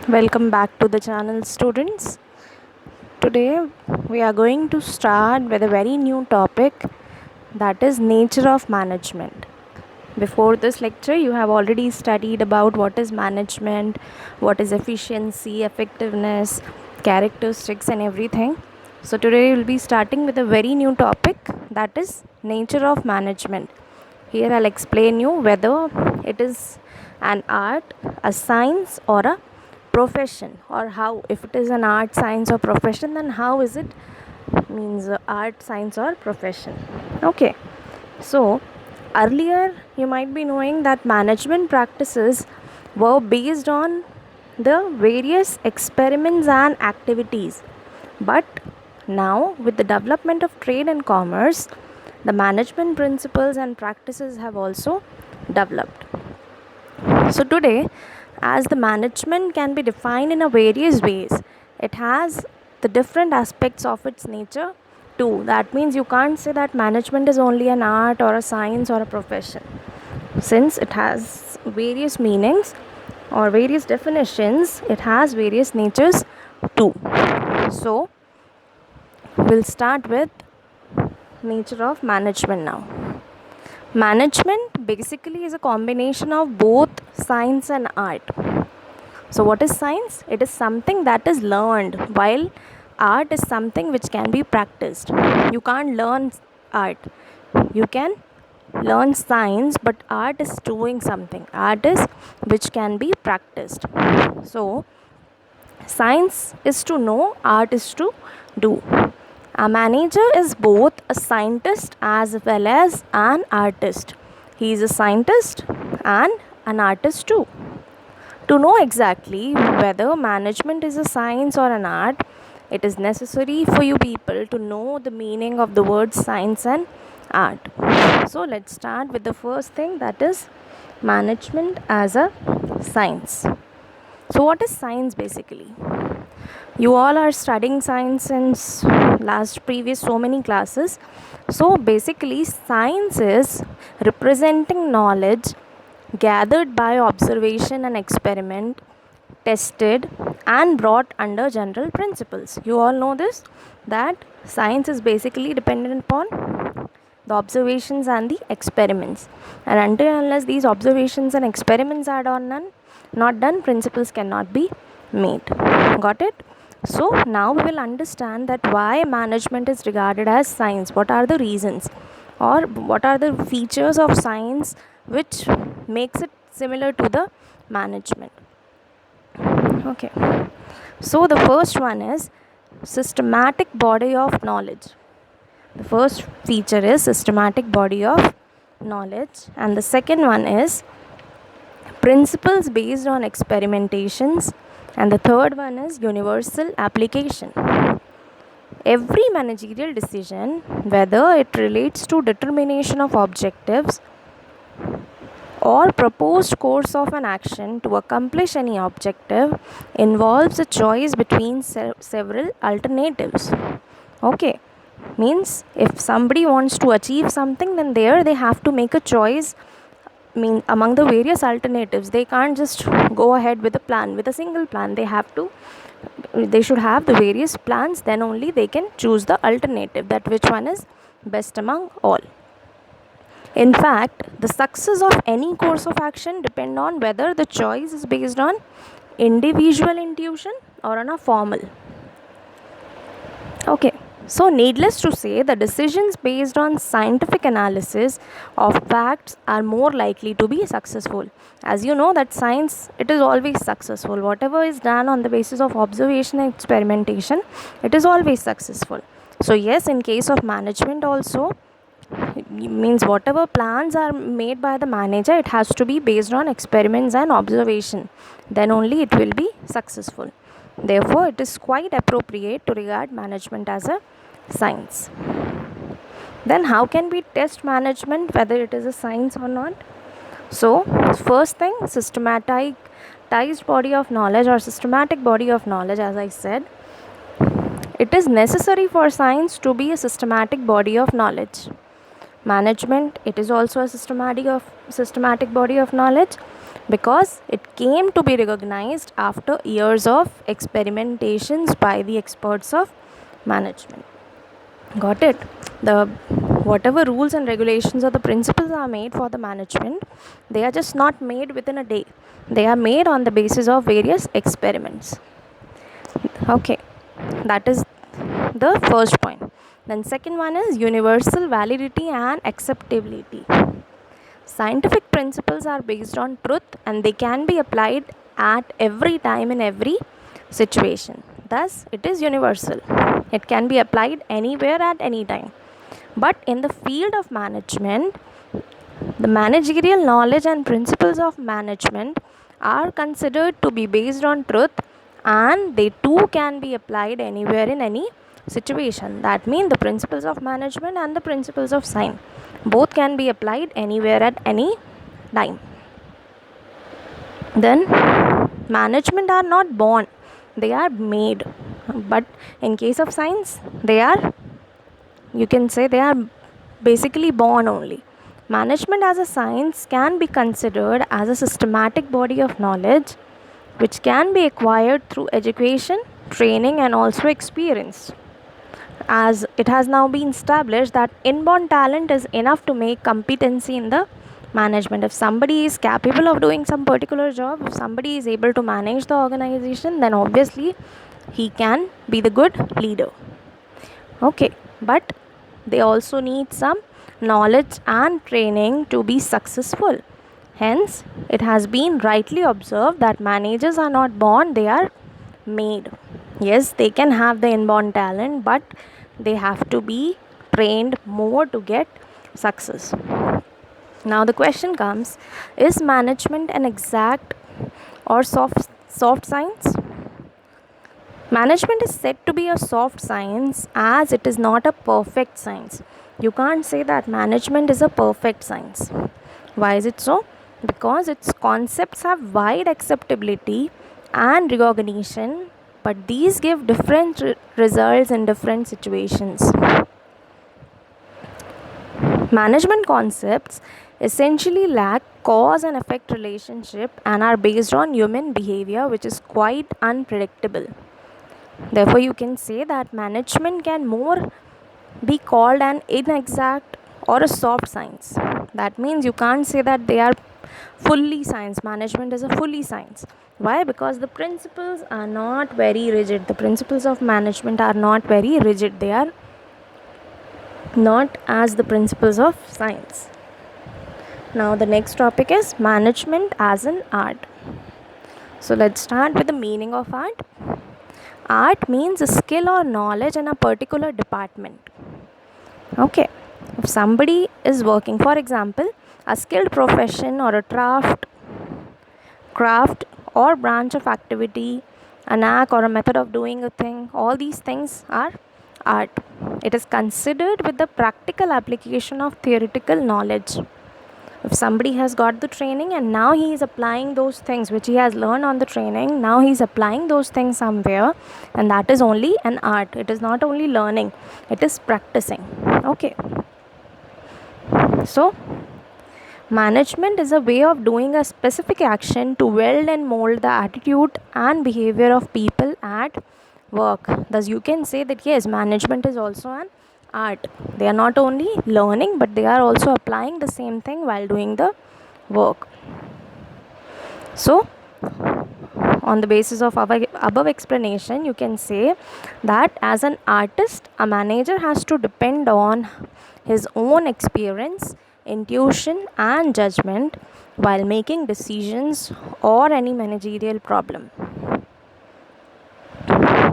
Welcome back to the channel, students. Today we are going to start with a very new topic, that is nature of management. Before this lecture you have already studied about what is management, what is efficiency, effectiveness, characteristics and everything. So today we will be starting with a very new topic, that is nature of management. Here I'll explain you whether it is an art, a science or a profession, or how, if it is an art, science or profession, then how is it means art, science or profession. Okay, so earlier you might be knowing that management practices were based on the various experiments and activities, but now with the development of trade and commerce, the management principles and practices have also developed. So today, as the management can be defined in a various ways, it has the different aspects of its nature too. That means you can't say that management is only an art or a science or a profession, since it has various meanings or various definitions. It has various natures too. So we'll start with nature of management now. Management basically is a combination of both science and art. So what is science? It is something that is learned, while art is something which can be practiced. You can't learn art. You can learn science, but art is doing something. Art is which can be practiced. So science is to know, art is to do. A manager is both a scientist as well as an artist. He is a scientist and an artist too. To know exactly whether management is a science or an art, it is necessary for you people to know the meaning of the words science and art. So let's start with the first thing, that is management as a science. So what is science basically? You all are studying science since previous so many classes. So basically science is representing knowledge gathered by observation and experiment, tested and brought under general principles. You all know this, that science is basically dependent upon the observations and the experiments, and until and unless these observations and experiments are not done, principles cannot be made. Got it? So now we will understand that why management is regarded as science. What are the reasons, or what are the features of science which makes it similar to the management. Okay, so the first one is systematic body of knowledge. The first feature is systematic body of knowledge, and the second one is principles based on experimentations, and the third one is universal application. Every managerial decision, whether it relates to determination of objectives or proposed course of an action to accomplish any objective, involves a choice between several alternatives. Okay, means if somebody wants to achieve something, then there they have to make a choice among the various alternatives. They can't just go ahead with a plan, with a single plan. They should have the various plans, then only they can choose the alternative, that which one is best among all. In fact, the success of any course of action depend on whether the choice is based on individual intuition or on a formal. Okay, so needless to say, the decisions based on scientific analysis of facts are more likely to be successful. As you know that science, it is always successful. Whatever is done on the basis of observation and experimentation, it is always successful. So yes, in case of management also, means whatever plans are made by the manager, it has to be based on experiments and observation, then only it will be successful. Therefore it is quite appropriate to regard management as a science. Then how can we test management, whether it is a science or not? So first thing, systematized body of knowledge or systematic body of knowledge. As I said, it is necessary for science to be a systematic body of knowledge. Management, it is also a systematic body of knowledge. because it came to be recognized after years of experimentations by the experts of management. Got it? The whatever rules and regulations or the principles are made for the management, they are just not made within a day. They are made on the basis of various experiments. Okay, that is the first point. Then second one is universal validity and acceptability. Scientific principles are based on truth and they can be applied at every time in every situation. Thus, it is universal. It can be applied anywhere at any time. But in the field of management, the managerial knowledge and principles of management are considered to be based on truth, and they too can be applied anywhere in any situation. That means the principles of management and the principles of science both can be applied anywhere at any time. Then management are not born, they are made. But in case of science, you can say they are basically born only. Management as a science can be considered as a systematic body of knowledge which can be acquired through education, training, and also experience. As it has now been established that inborn talent is enough to make competency in the management. If somebody is capable of doing some particular job, if somebody is able to manage the organization, then obviously he can be the good leader. Okay, but they also need some knowledge and training to be successful. Hence, it has been rightly observed that managers are not born, they are made. Yes, they can have the inborn talent, but they have to be trained more to get success. Now the question comes, is management an exact or soft science? Management is said to be a soft science as it is not a perfect science. You can't say that management is a perfect science. Why is it so? Because its concepts have wide acceptability and recognition, but these give different results in different situations. Management concepts essentially lack cause and effect relationship and are based on human behavior, which is quite unpredictable. Therefore, you can say that management can more be called an inexact or a soft science. That means you can't say that they are fully science. Management is a fully science. Why? Because the principles are not very rigid. The principles of management are not very rigid. They are not as the principles of science. Now the next topic is management as an art. So let's start with the meaning of art. Art means a skill or knowledge in a particular department. Okay, if somebody is working, for example, a skilled profession or a craft or branch of activity, a knack or a method of doing a thing, all these things are art. It is considered with the practical application of theoretical knowledge. If somebody has got the training and now he is applying those things which he has learned on the training, now he is applying those things somewhere, and that is only an art. It is not only learning, it is practicing. Okay. So, management is a way of doing a specific action to weld and mold the attitude and behavior of people at work. Thus, you can say that yes, management is also an art. They are not only learning, but they are also applying the same thing while doing the work. So, on the basis of our above explanation, you can say that as an artist, a manager has to depend on his own experience, intuition, and judgment while making decisions or any managerial problem.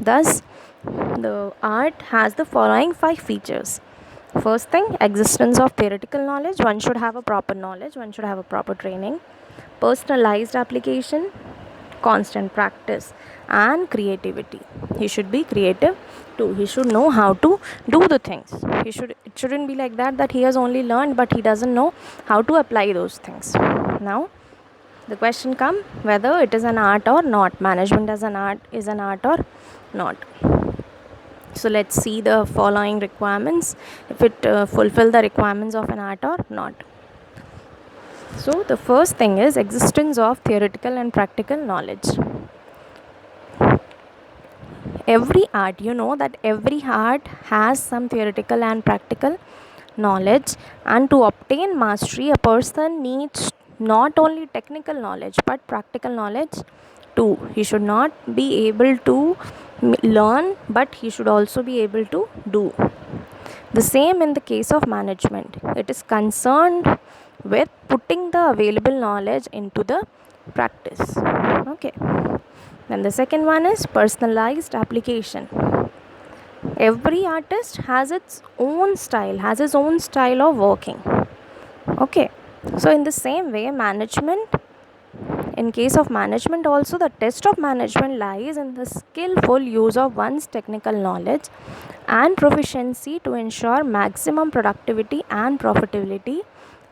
Thus, the art has the following 5 features. First thing, existence of theoretical knowledge. One should have a proper knowledge, one should have a proper training. Personalized application, constant practice, and creativity. He should be creative too. He should know how to do the things. It shouldn't be like that he has only learned but he doesn't know how to apply those things. Now, the question comes whether it is an art or not. Management as an art is an art or not. So let's see the following requirements, if it fulfill the requirements of an art or not. So the first thing is existence of theoretical and practical knowledge. Every art, you know that every art has some theoretical and practical knowledge, and to obtain mastery a person needs not only technical knowledge but practical knowledge too. He should not be able to learn, but he should also be able to do. The same in the case of management. It is concerned with putting the available knowledge into the practice. Okay. Then the second one is personalized application. Every artist has its own style, has his own style of working. Okay. So in the same way, in case of management also, the test of management lies in the skillful use of one's technical knowledge and proficiency to ensure maximum productivity and profitability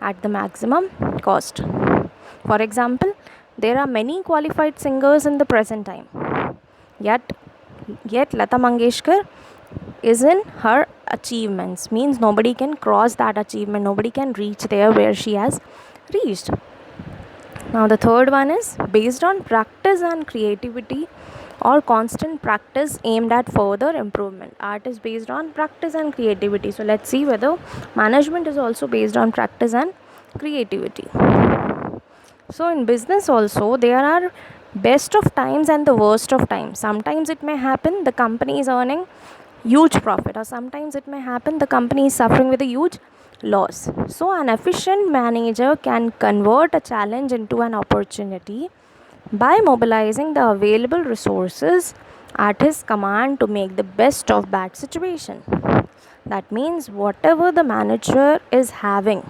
at the maximum cost. For example, there are many qualified singers in the present time, yet Lata Mangeshkar is in her achievements, means nobody can cross that achievement, nobody can reach there where she has reached. Now the third one is based on practice and creativity or constant practice aimed at further improvement. Art is based on practice and creativity. So let's see whether management is also based on practice and creativity. So in business also, there are best of times and the worst of times. Sometimes it may happen the company is earning huge profit, or sometimes it may happen the company is suffering with a huge loss. So an efficient manager can convert a challenge into an opportunity by mobilizing the available resources at his command to make the best of that situation. That means whatever the manager is having,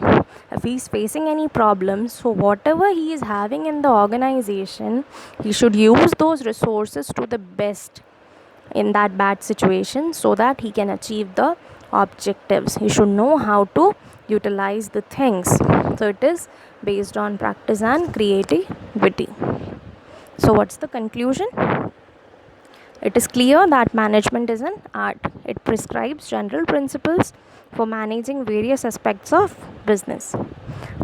if he is facing any problems, so whatever he is having in the organization, he should use those resources to the best in that bad situation so that he can achieve the objectives. He should know how to utilize the things. So it is based on practice and creativity. So what's the conclusion? It is clear that management is an art. It prescribes general principles for managing various aspects of business.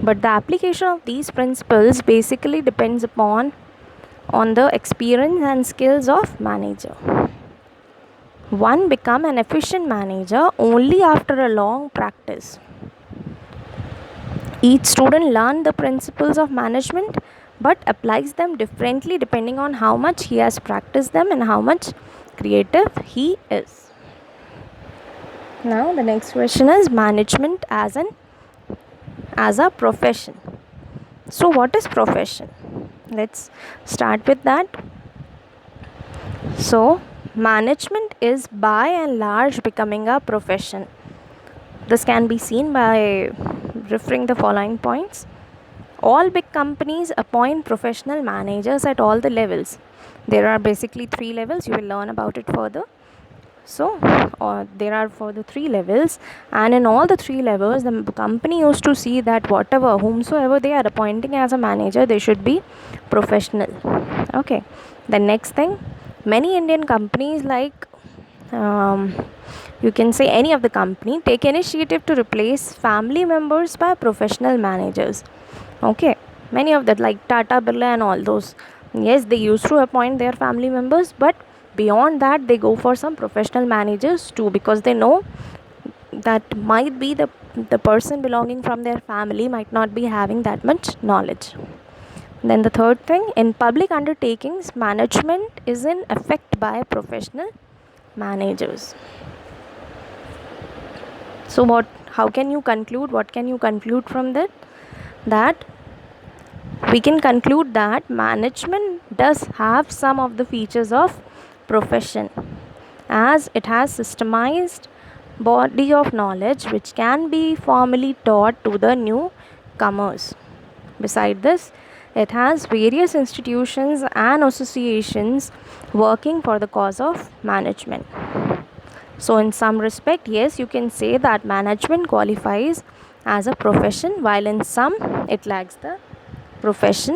But the application of these principles basically depends on the experience and skills of manager. One become an efficient manager only after a long practice. Each student learns the principles of management but applies them differently depending on how much he has practiced them and how much creative he is. Now the next question is management as a profession. So what is profession? Let's start with that. So management is by and large becoming a profession. This can be seen by referring the following points. All big companies appoint professional managers at all the levels. There are basically 3 levels. You will learn about it further. So there are for the 3 levels, and in all the 3 levels the company used to see that whomsoever they are appointing as a manager, they should be professional. Okay. The next thing, many Indian companies, like you can say any of the company, take initiative to replace family members by professional managers. Okay, many of that, like Tata, Birla and all those, yes, they used to appoint their family members, but beyond that they go for some professional managers too, because they know that might be the person belonging from their family might not be having that much knowledge. Then the third thing, in public undertakings, management is in effect by professional managers. So what can you conclude from that? That we can conclude that management does have some of the features of profession, as it has systemized body of knowledge which can be formally taught to the newcomers. Beside this, it has various institutions and associations working for the cause of management. So in some respect, yes, you can say that management qualifies as a profession, while in some it lacks the profession